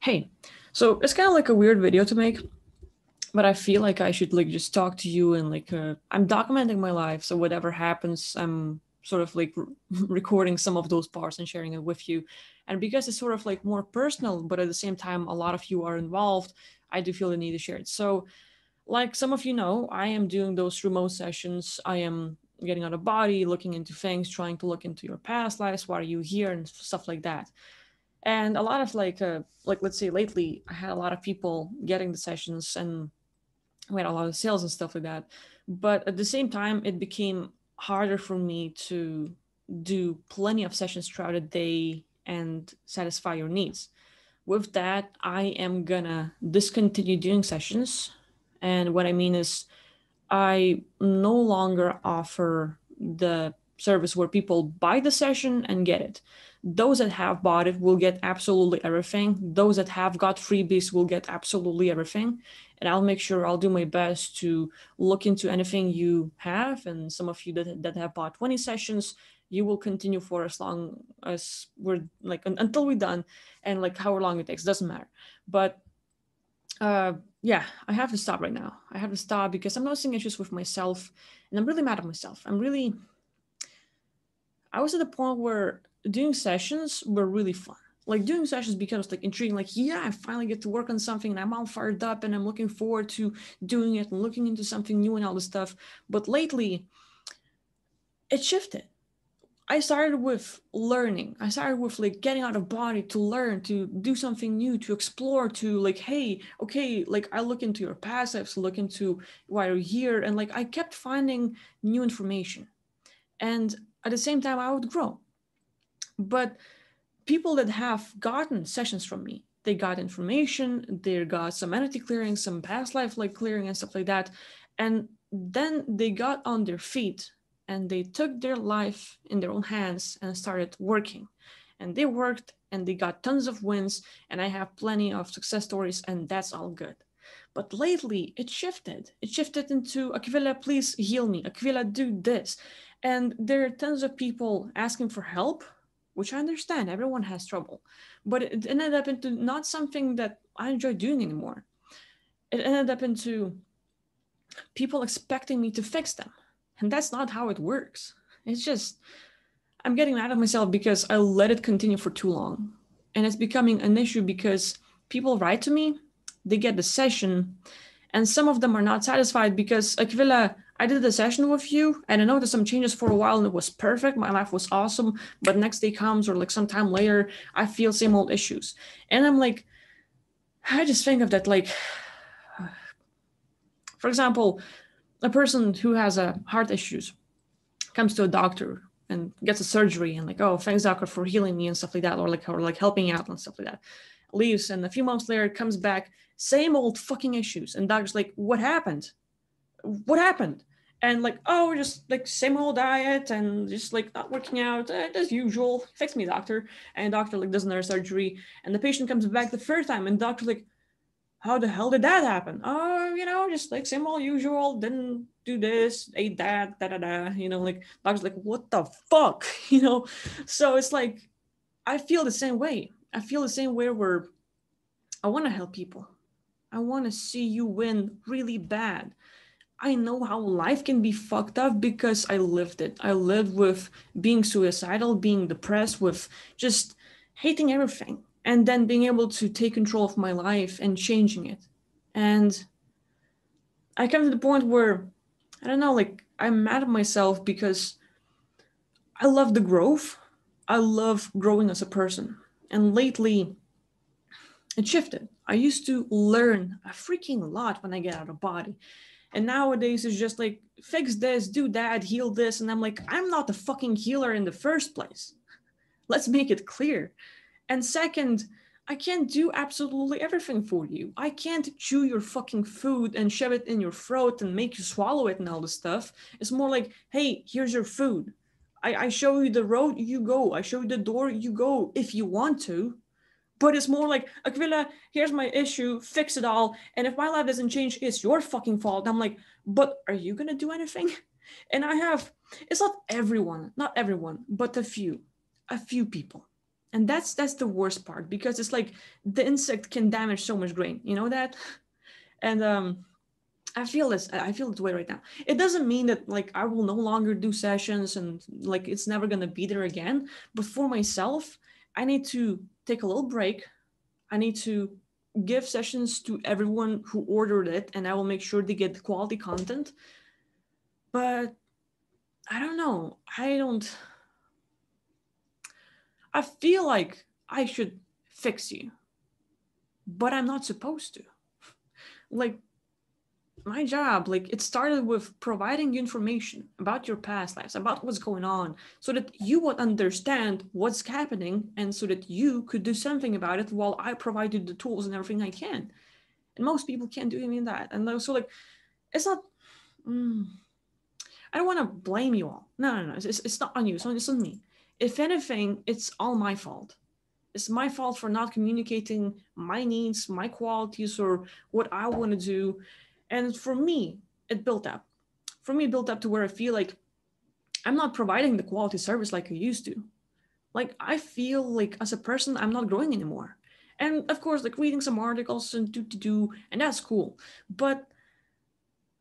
Hey, so it's kind of like a weird video to make, but I feel like I should like just talk to you and I'm documenting my life, so whatever happens, I'm sort of like recording some of those parts and sharing it with you. And because it's sort of like more personal, but at the same time a lot of you are involved, I do feel the need to share it. So, like some of you know, I am doing those remote sessions. I am getting out of body, looking into things, trying to look into your past lives, why are you here, and stuff like that. And a lot of like let's say lately I had a lot of people getting the sessions, and we had a lot of sales and stuff like that. But at the same time it became harder for me to do plenty of sessions throughout the day and satisfy your needs. With that, I am gonna discontinue doing sessions. And what I mean is I no longer offer the service where people buy the session and get it. Those that have bought it will get absolutely everything. Those that have got freebies will get absolutely everything. And I'll make sure I'll do my best to look into anything you have. And some of you that have bought 20 sessions, you will continue for as long as we're like until we're done, and like however long it takes, doesn't matter. But yeah, I have to stop right now. I have to stop because I'm noticing issues with myself, and I'm really mad at myself. I was at the point where doing sessions were really fun. Like doing sessions becomes like intriguing. Like, yeah, I finally get to work on something and I'm all fired up and I'm looking forward to doing it and looking into something new and all this stuff. But lately, it shifted. I started with learning. I started with like getting out of body to learn, to do something new, to explore, to like, hey, okay, like I look into your past, I have to look into why you're here. And like I kept finding new information. And at the same time, I would grow. But people that have gotten sessions from me, they got information, they got some entity clearing, some past life like clearing and stuff like that. And then they got on their feet and they took their life in their own hands and started working. And they worked and they got tons of wins. And I have plenty of success stories, and that's all good. But lately, it shifted. It shifted into Aquila, please heal me. Aquila, do this. And there are tons of people asking for help, which I understand. Everyone has trouble. But it ended up into not something that I enjoy doing anymore. It ended up into people expecting me to fix them. And that's not how it works. It's just, I'm getting mad at myself because I let it continue for too long. And it's becoming an issue because people write to me, they get the session, and some of them are not satisfied because, Aquila, I did the session with you and I noticed some changes for a while and it was perfect. My life was awesome. But next day comes or like sometime later, I feel same old issues. And I'm like, I just think of that like, for example, a person who has heart issues comes to a doctor and gets a surgery and like, oh, thanks doctor for healing me and stuff like that, or like helping out and stuff like that. Leaves, and a few months later comes back, same old fucking issues, and doctor's like, what happened? What happened? And like, oh, just like same old diet and just like not working out as usual. Fix me, doctor. And doctor like does another surgery, and the patient comes back the third time, and doctor like, how the hell did that happen? Oh, just like same old usual, didn't do this, ate that, da da da. Like doctor's like, what the fuck? So it's like I feel the same way. I feel the same way where I want to help people. I want to see you win really bad. I know how life can be fucked up because I lived it. I lived with being suicidal, being depressed, with just hating everything, and then being able to take control of my life and changing it. And I come to the point where, I don't know, like, I'm mad at myself because I love the growth. I love growing as a person. And lately, it shifted. I used to learn a freaking lot when I get out of body. And nowadays it's just like, fix this, do that, heal this. And I'm like, I'm not the fucking healer in the first place. Let's make it clear. And second, I can't do absolutely everything for you. I can't chew your fucking food and shove it in your throat and make you swallow it and all this stuff. It's more like, hey, here's your food. I show you the road, you go. I show you the door, you go if you want to. But it's more like, Aquila, here's my issue, fix it all. And if my life doesn't change, it's your fucking fault. I'm like, but are you going to do anything? And it's not everyone, but a few people. And that's the worst part, because it's like the insect can damage so much grain, you know that? And I feel this. I feel this way right now. It doesn't mean that like I will no longer do sessions and like it's never gonna be there again. But for myself, I need to take a little break. I need to give sessions to everyone who ordered it, and I will make sure they get quality content. But I don't know. I feel like I should fix you, but I'm not supposed to. Like, my job, like, it started with providing you information about your past lives, about what's going on, so that you would understand what's happening and so that you could do something about it while I provide you the tools and everything I can. And most people can't do even that. And so, like, it's not. Mm, I don't want to blame you all. No. It's not on you. It's on me. If anything, it's all my fault. It's my fault for not communicating my needs, my qualities, or what I want to do. And for me, it built up. For me, it built up to where I feel like I'm not providing the quality service like I used to. Like, I feel like as a person, I'm not growing anymore. And of course, like reading some articles and do, and that's cool. But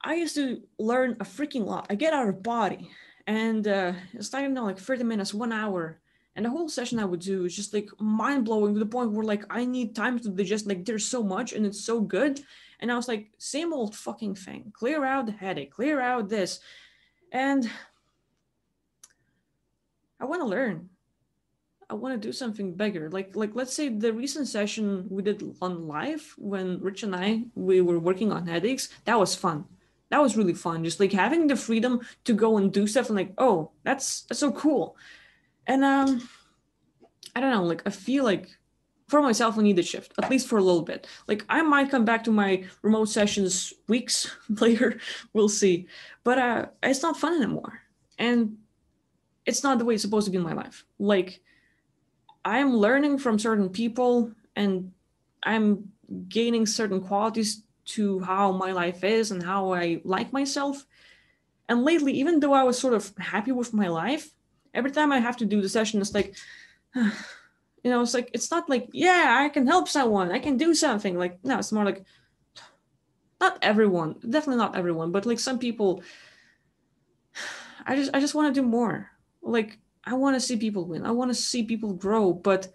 I used to learn a freaking lot. I get out of body, and it's like, 30 minutes, 1 hour. And the whole session I would do is just like mind blowing to the point where like I need time to digest. Like there's so much and it's so good. And I was like, same old fucking thing. Clear out the headache, clear out this. And I want to learn. I want to do something bigger. Like let's say the recent session we did on live when Rich and we were working on headaches. That was fun. That was really fun. Just like having the freedom to go and do stuff and like, oh, that's so cool. And I don't know, like I feel like for myself I need a shift, at least for a little bit. Like I might come back to my remote sessions weeks later, we'll see. But it's not fun anymore. And it's not the way it's supposed to be in my life. Like I'm learning from certain people and I'm gaining certain qualities to how my life is and how I like myself. And lately, even though I was sort of happy with my life, every time I have to do the session, it's like, it's like, it's not like, yeah, I can help someone, I can do something. Like, no, it's more like, not everyone, definitely not everyone, but like some people, I just want to do more. Like, I want to see people win. I want to see people grow, but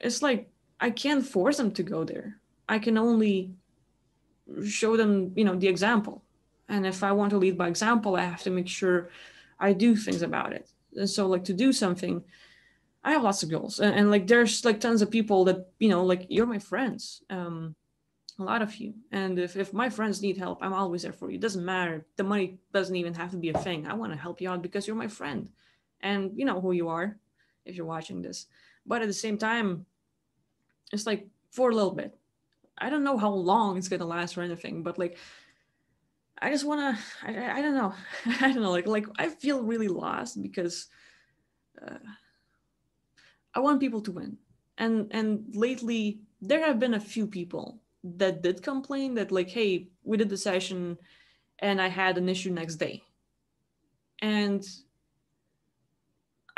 it's like I can't force them to go there. I can only show them, the example. And if I want to lead by example, I have to make sure I do things about it. And so like to do something, I have lots of goals. And like there's like tons of people that, like you're my friends. A lot of you. And if my friends need help, I'm always there for you. It doesn't matter. The money doesn't even have to be a thing. I want to help you out because you're my friend. And you know who you are if you're watching this. But at the same time, it's like for a little bit. I don't know how long it's gonna last or anything, but like I just wanna I don't know. I don't know, like I feel really lost because I want people to win. And lately there have been a few people that did complain that like, hey, we did the session and I had an issue next day. And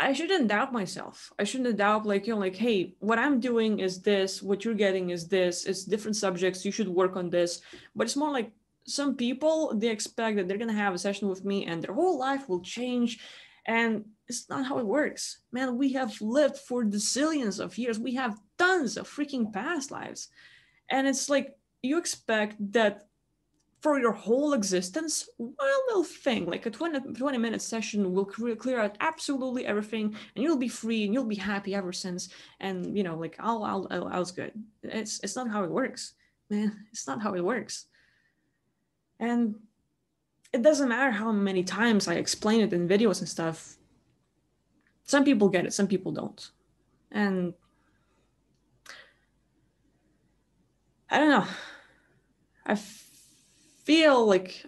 I shouldn't doubt myself. I shouldn't doubt like, hey, what I'm doing is this, what you're getting is this, it's different subjects, you should work on this. But it's more like some people, they expect that they're going to have a session with me and their whole life will change. And it's not how it works. Man, we have lived for the zillions of years. We have tons of freaking past lives. And it's like you expect that for your whole existence, one little thing, like a 20-minute session will clear out absolutely everything and you'll be free and you'll be happy ever since. And, like, all's good. It's not how it works, man. It's not how it works. And it doesn't matter how many times I explain it in videos and stuff. Some people get it, some people don't. And I don't know. I feel like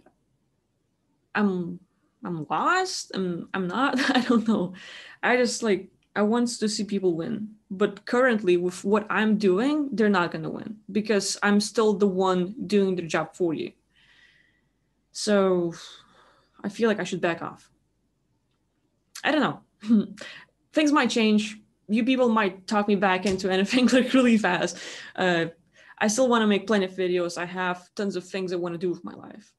I'm lost. I'm not. I don't know. I just like I want to see people win. But currently with what I'm doing, they're not gonna win because I'm still the one doing the job for you. So I feel like I should back off. I don't know. things might change. You people might talk me back into anything like really fast. I still want to make plenty of videos. I have tons of things I want to do with my life.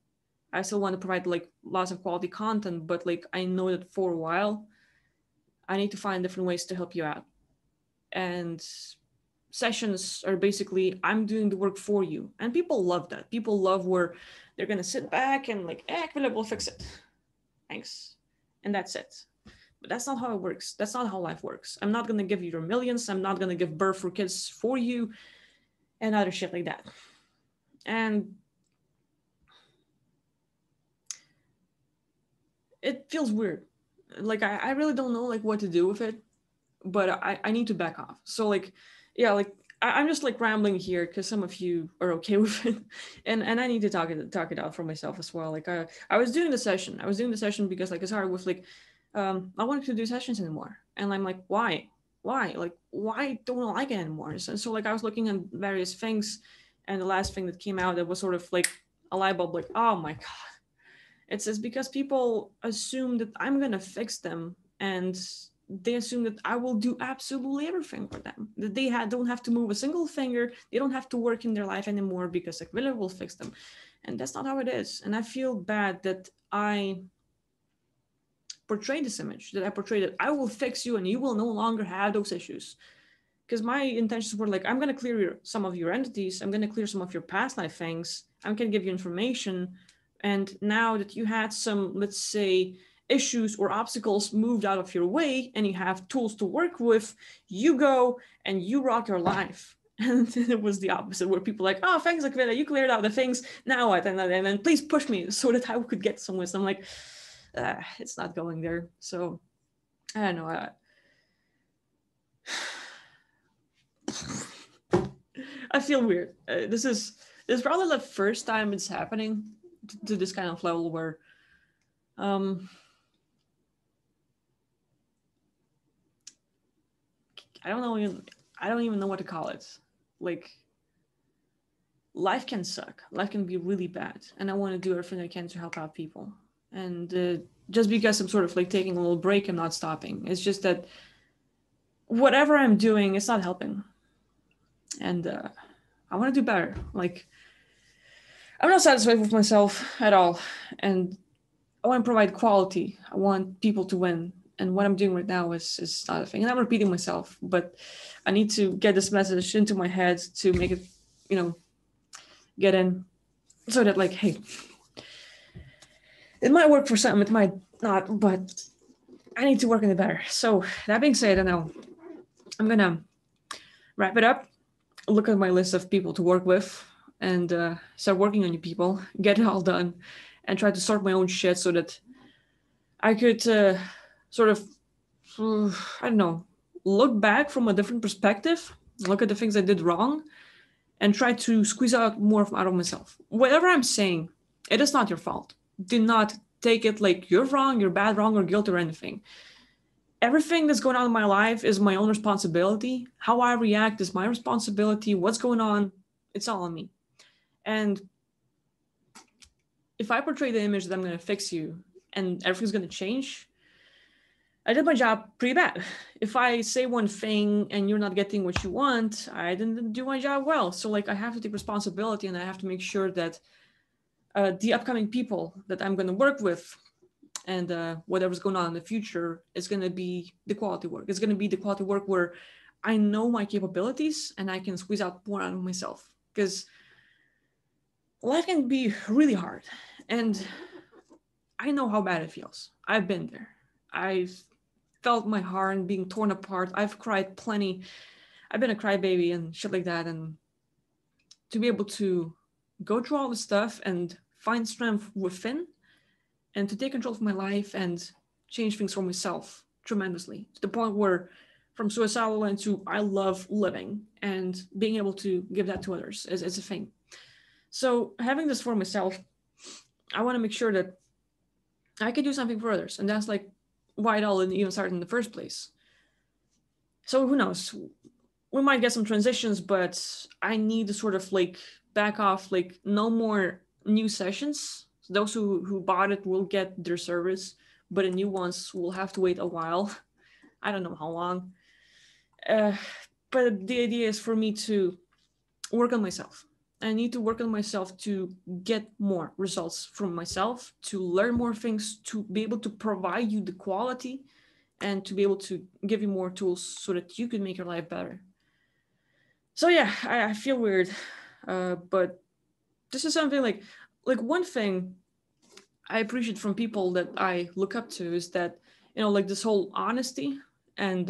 I still want to provide like lots of quality content, but like I know that for a while, I need to find different ways to help you out. And sessions are basically I'm doing the work for you, and people love that. People love where they're gonna sit back and like, we'll fix it. Thanks, and that's it. But that's not how it works. That's not how life works. I'm not gonna give you your millions. I'm not gonna give birth for kids for you, and other shit like that. And it feels weird. Like I really don't know like what to do with it, but I need to back off. So like, yeah, like I'm just like rambling here because some of you are okay with it, and I need to talk it out for myself as well. Like I was doing the session. I was doing the session because like it's hard with like, I wanted to do sessions anymore, and I'm like, why? Like why don't I like it anymore? So like I was looking at various things, and the last thing that came out that was sort of like a light bulb, like, oh my god, it's because people assume that I'm gonna fix them, and they assume that I will do absolutely everything for them. That they don't have to move a single finger. They don't have to work in their life anymore because like Villa will fix them, and that's not how it is. And I feel bad that I portray this image. That I portray that I will fix you and you will no longer have those issues. Because my intentions were like, I'm gonna clear some of your entities. I'm gonna clear some of your past life things. I'm gonna give you information. And now that you had some, let's say, issues or obstacles moved out of your way and you have tools to work with, you go and you rock your life. And it was the opposite, where people were like, oh, thanks, Akvila, you cleared out the things. Now what? And then please push me so that I could get some wisdom. Like, it's not going there. So I don't know. I feel weird. This is probably the first time it's happening to this kind of level where I don't even know what to call it. Like, life can suck. Life can be really bad, and I want to do everything I can to help out people. And just because I'm sort of like taking a little break, I'm not stopping. It's just that whatever I'm doing, it's not helping, and I want to do better. Like, I'm not satisfied with myself at all, and I want to provide quality. I want people to win. And what I'm doing right now is not a thing. And I'm repeating myself, but I need to get this message into my head to make it, get in, so that like, hey, it might work for some, it might not, but I need to work on it better. So that being said, I'm gonna wrap it up, look at my list of people to work with, and start working on you people, get it all done, and try to sort my own shit so that I could sort of, I don't know, look back from a different perspective, look at the things I did wrong, and try to squeeze out more out of myself. Whatever I'm saying, it is not your fault. Do not take it like you're wrong, you're bad, wrong, or guilty or anything. Everything that's going on in my life is my own responsibility. How I react is my responsibility. What's going on, it's all on me. And if I portray the image that I'm going to fix you and everything's going to change, I did my job pretty bad. If I say one thing and you're not getting what you want, I didn't do my job well. So like I have to take responsibility, and I have to make sure that the upcoming people that I'm going to work with and whatever's going on in the future is going to be the quality work. It's going to be the quality work where I know my capabilities and I can squeeze out more out of myself, because life can be really hard. And I know how bad it feels. I've been there. I've felt my heart being torn apart. I've cried plenty. I've been a crybaby and shit like that. And to be able to go through all this stuff and find strength within, and to take control of my life and change things for myself tremendously, to the point where from suicidal into I love living and being able to give that to others is a thing. So having this for myself, I want to make sure that I can do something for others. And that's like why it all even started in the first place. So who knows? We might get some transitions, but I need to sort of like back off, like no more new sessions. Those who bought it will get their service, but the new ones will have to wait a while. I don't know how long. Uh, but the idea is for me to work on myself. I need to work on myself to get more results from myself, to learn more things, to be able to provide you the quality, and to be able to give you more tools so that you can make your life better. So yeah, I feel weird, but this is something like one thing I appreciate from people that I look up to is that, you know, like this whole honesty, and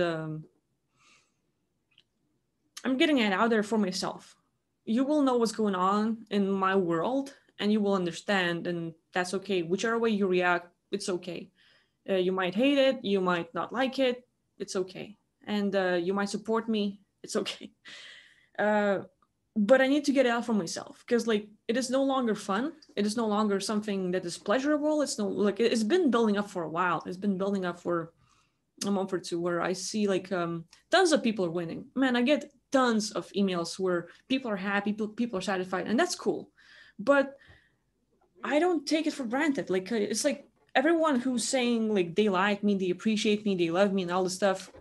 I'm getting it out there for myself. You will know what's going on in my world, and you will understand, and that's okay. Whichever way you react, it's okay. You might hate it, you might not like it, it's okay. And you might support me, it's okay. Uh, but I need to get it out for myself, because like it is no longer fun. It is no longer something that is pleasurable. It's no like it's been building up for a while. It's been building up for a month or two, where I see like tons of people are winning. Man, I get tons of emails where people are happy, people are satisfied, and that's cool. But I don't take it for granted. Like it's like everyone who's saying like they like me, they appreciate me, they love me, and all this stuff.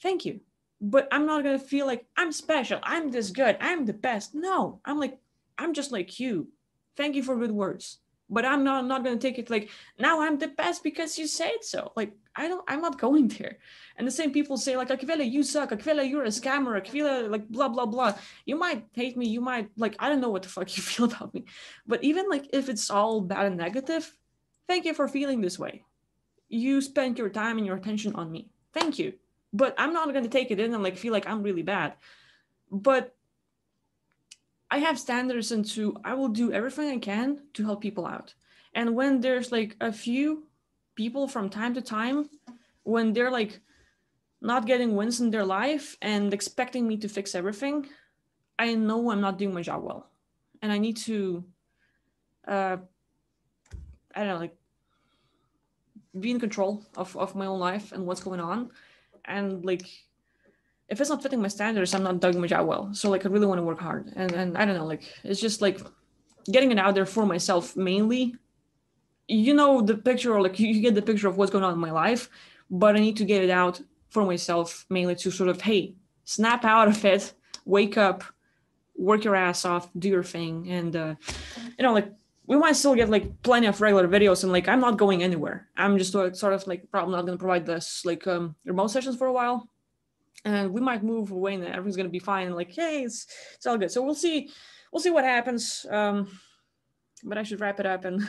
Thank you. But I'm not gonna feel like I'm special. I'm this good. I'm the best. No, I'm just like you. Thank you for good words. But I'm not gonna take it like now I'm the best because you said so. Like I'm not going there. And the same people say like Akvila, you suck, Akvila, you're a scammer, Akvila, like blah blah blah. You might hate me, you might like I don't know what the fuck you feel about me. But even like if it's all bad and negative, thank you for feeling this way. You spent your time and your attention on me. Thank you. But I'm not gonna take it in and like feel like I'm really bad. But I have standards, and I will do everything I can to help people out. And when there's like a few people from time to time, when they're like not getting wins in their life and expecting me to fix everything, I know I'm not doing my job well. And I need to uh I don't know, like be in control of my own life and what's going on. And like if it's not fitting my standards, I'm not doing my job well. So like I really want to work hard. And I don't know, like it's just like getting it out there for myself mainly. You know the picture, or like you get the picture of what's going on in my life, but I need to get it out for myself mainly to sort of, hey, snap out of it, wake up, work your ass off, do your thing. And you know, like we might still get like plenty of regular videos, and like I'm not going anywhere. I'm just sort of like probably not going to provide this like remote sessions for a while, and we might move away and everything's going to be fine, and like hey, it's all good. So we'll see what happens. But I should wrap it up and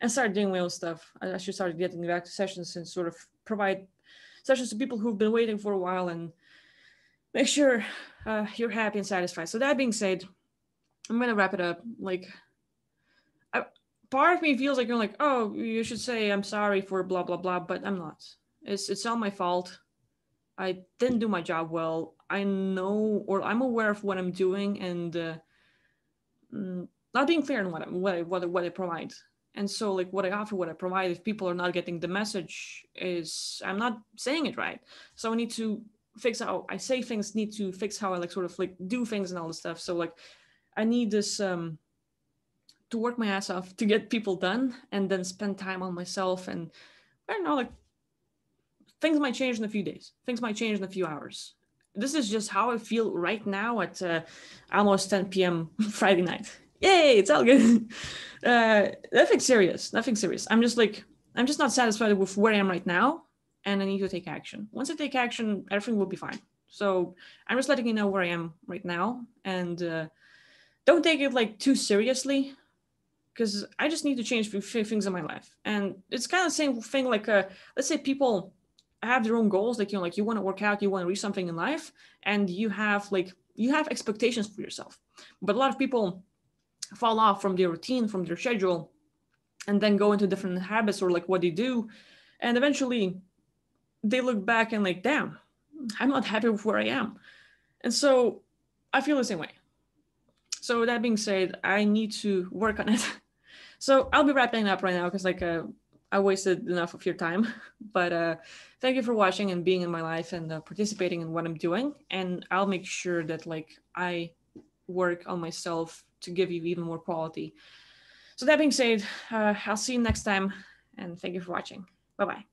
start doing my own stuff. I should start getting back to sessions and sort of provide sessions to people who've been waiting for a while, and make sure you're happy and satisfied. So that being said, I'm gonna wrap it up. Like part of me feels like you're like, oh, you should say I'm sorry for blah blah blah, but I'm not. It's all my fault. I didn't do my job well. I know, or I'm aware of what I'm doing, and not being clear on what I provide. And so like what I offer, what I provide, if people are not getting the message, is I'm not saying it right. So I need to fix how I say things, need to fix how I like sort of like do things and all this stuff. So like I need this to work my ass off to get people done, and then spend time on myself. And I don't know, like things might change in a few days, things might change in a few hours. This is just how I feel right now at almost 10 p.m. Friday night. Yay, it's all good. Nothing serious. I'm just not satisfied with where I am right now, and I need to take action. Once I take action, everything will be fine. So I'm just letting you know where I am right now, and don't take it like too seriously, because I just need to change a few things in my life. And it's kind of the same thing. Like, let's say people have their own goals, like, you know, like you want to work out, you want to reach something in life, and you have expectations for yourself. But a lot of people fall off from their routine, from their schedule, and then go into different habits or like what they do. And eventually they look back and like, damn, I'm not happy with where I am. And so I feel the same way. So that being said, I need to work on it. So I'll be wrapping up right now, because like I wasted enough of your time. But thank you for watching and being in my life and participating in what I'm doing. And I'll make sure that like I work on myself to give you even more quality. So that being said, I'll see you next time, and thank you for watching. Bye-bye.